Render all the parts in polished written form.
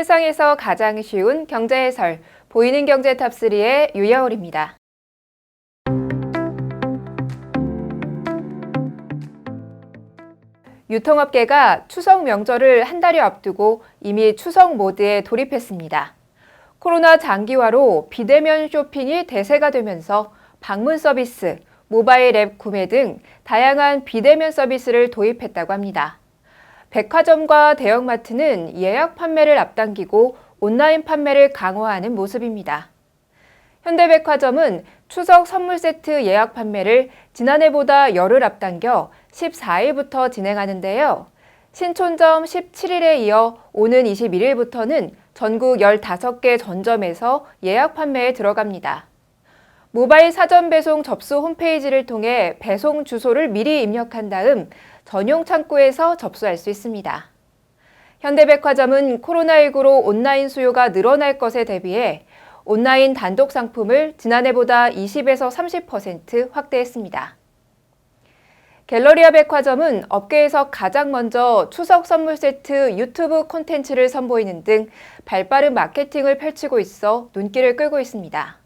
세상에서 가장 쉬운 경제 해설, 보이는 경제 탑3의 유여울입니다. 유통업계가 추석 명절을 한 달여 앞두고 이미 추석 모드에 돌입했습니다. 코로나 장기화로 비대면 쇼핑이 대세가 되면서 방문 서비스, 모바일 앱 구매 등 다양한 비대면 서비스를 도입했다고 합니다. 백화점과 대형마트는 예약 판매를 앞당기고 온라인 판매를 강화하는 모습입니다. 현대백화점은 추석 선물 세트 예약 판매를 지난해보다 열흘 앞당겨 14일부터 진행하는데요. 신촌점 17일에 이어 오는 21일부터는 전국 15개 전점에서 예약 판매에 들어갑니다. 모바일 사전 배송 접수 홈페이지를 통해 배송 주소를 미리 입력한 다음 전용 창구에서 접수할 수 있습니다. 현대백화점은 코로나19로 온라인 수요가 늘어날 것에 대비해 온라인 단독 상품을 지난해보다 20에서 30% 확대했습니다. 갤러리아 백화점은 업계에서 가장 먼저 추석 선물 세트 유튜브 콘텐츠를 선보이는 등 발빠른 마케팅을 펼치고 있어 눈길을 끌고 있습니다.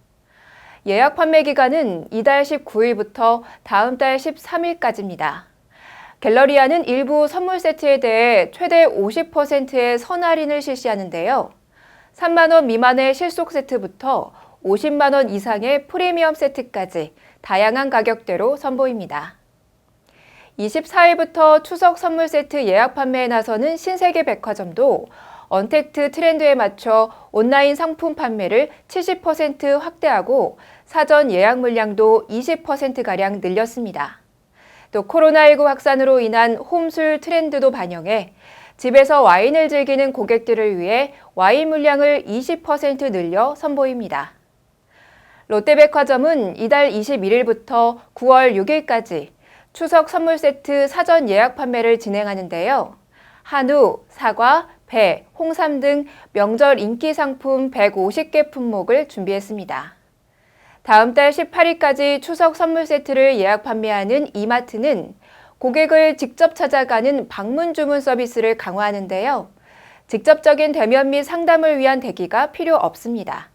예약 판매 기간은 이달 19일부터 다음 달 13일까지입니다. 갤러리아는 일부 선물 세트에 대해 최대 50%의 선할인을 실시하는데요. 3만 원 미만의 실속 세트부터 50만 원 이상의 프리미엄 세트까지 다양한 가격대로 선보입니다. 24일부터 추석 선물 세트 예약 판매에 나서는 신세계 백화점도 언택트 트렌드에 맞춰 온라인 상품 판매를 70% 확대하고 사전 예약 물량도 20%가량 늘렸습니다. 또 코로나19 확산으로 인한 홈술 트렌드도 반영해 집에서 와인을 즐기는 고객들을 위해 와인 물량을 20% 늘려 선보입니다. 롯데백화점은 이달 21일부터 9월 6일까지 추석 선물 세트 사전 예약 판매를 진행하는데요. 한우, 사과, 배, 홍삼 등 명절 인기 상품 150개 품목을 준비했습니다. 다음 달 18일까지 추석 선물 세트를 예약 판매하는 이마트는 고객을 직접 찾아가는 방문 주문 서비스를 강화하는데요. 직접적인 대면 및 상담을 위한 대기가 필요 없습니다.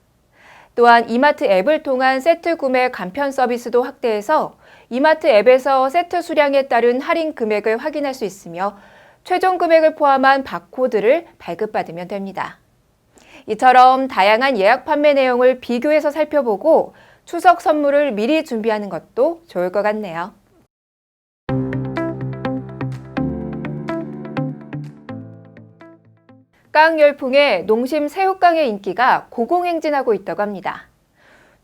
또한 이마트 앱을 통한 세트 구매 간편 서비스도 확대해서 이마트 앱에서 세트 수량에 따른 할인 금액을 확인할 수 있으며 최종 금액을 포함한 바코드를 발급받으면 됩니다. 이처럼 다양한 예약 판매 내용을 비교해서 살펴보고 추석 선물을 미리 준비하는 것도 좋을 것 같네요. 깡 열풍에 농심 새우깡의 인기가 고공행진하고 있다고 합니다.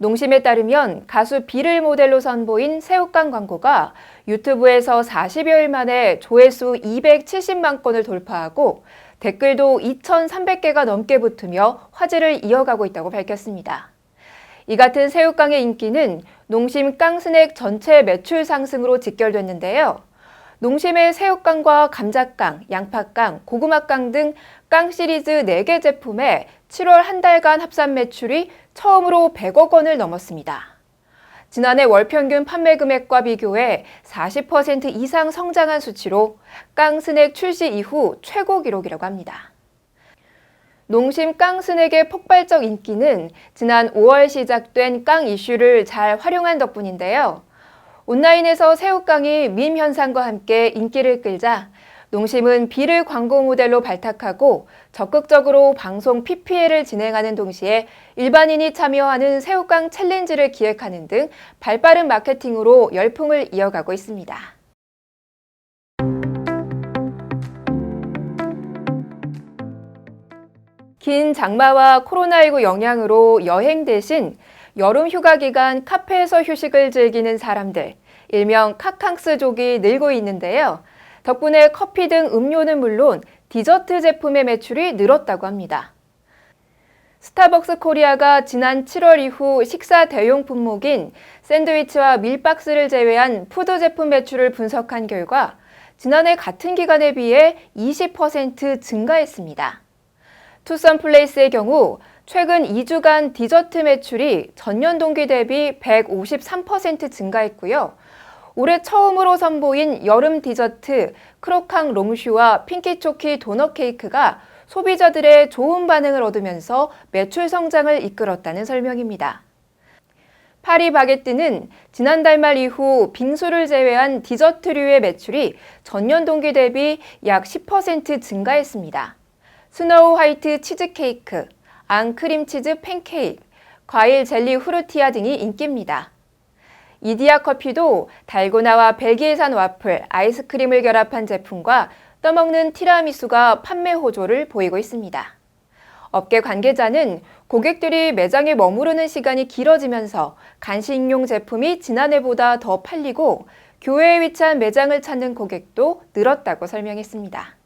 농심에 따르면 가수 비를 모델로 선보인 새우깡 광고가 유튜브에서 40여일 만에 조회수 270만 건을 돌파하고 댓글도 2,300개가 넘게 붙으며 화제를 이어가고 있다고 밝혔습니다. 이 같은 새우깡의 인기는 농심 깡 스낵 전체 매출 상승으로 직결됐는데요. 농심의 새우깡과 감자깡, 양파깡, 고구마깡 등 깡 시리즈 4개 제품의 7월 한 달간 합산 매출이 처음으로 100억 원을 넘었습니다. 지난해 월 평균 판매 금액과 비교해 40% 이상 성장한 수치로 깡 스낵 출시 이후 최고 기록이라고 합니다. 농심 깡 스낵의 폭발적 인기는 지난 5월 시작된 깡 이슈를 잘 활용한 덕분인데요. 온라인에서 새우깡이 밈 현상과 함께 인기를 끌자 농심은 비를 광고 모델로 발탁하고 적극적으로 방송 PPL을 진행하는 동시에 일반인이 참여하는 새우깡 챌린지를 기획하는 등 발빠른 마케팅으로 열풍을 이어가고 있습니다. 긴 장마와 코로나19 영향으로 여행 대신 여름 휴가 기간 카페에서 휴식을 즐기는 사람들, 일명 카캉스족이 늘고 있는데요. 덕분에 커피 등 음료는 물론 디저트 제품의 매출이 늘었다고 합니다. 스타벅스 코리아가 지난 7월 이후 식사 대용 품목인 샌드위치와 밀박스를 제외한 푸드 제품 매출을 분석한 결과 지난해 같은 기간에 비해 20% 증가했습니다. 투썸플레이스의 경우 최근 2주간 디저트 매출이 전년 동기 대비 153% 증가했고요. 올해 처음으로 선보인 여름 디저트 크로캉 롱슈와 핑키초키 도넛 케이크가 소비자들의 좋은 반응을 얻으면서 매출 성장을 이끌었다는 설명입니다. 파리바게뜨는 지난달 말 이후 빙수를 제외한 디저트류의 매출이 전년 동기 대비 약 10% 증가했습니다. 스노우 화이트 치즈케이크, 앙크림치즈 팬케이크, 과일 젤리 후르티아 등이 인기입니다. 이디야 커피도 달고나와 벨기에산 와플, 아이스크림을 결합한 제품과 떠먹는 티라미수가 판매 호조를 보이고 있습니다. 업계 관계자는 고객들이 매장에 머무르는 시간이 길어지면서 간식용 제품이 지난해보다 더 팔리고 교외에 위치한 매장을 찾는 고객도 늘었다고 설명했습니다.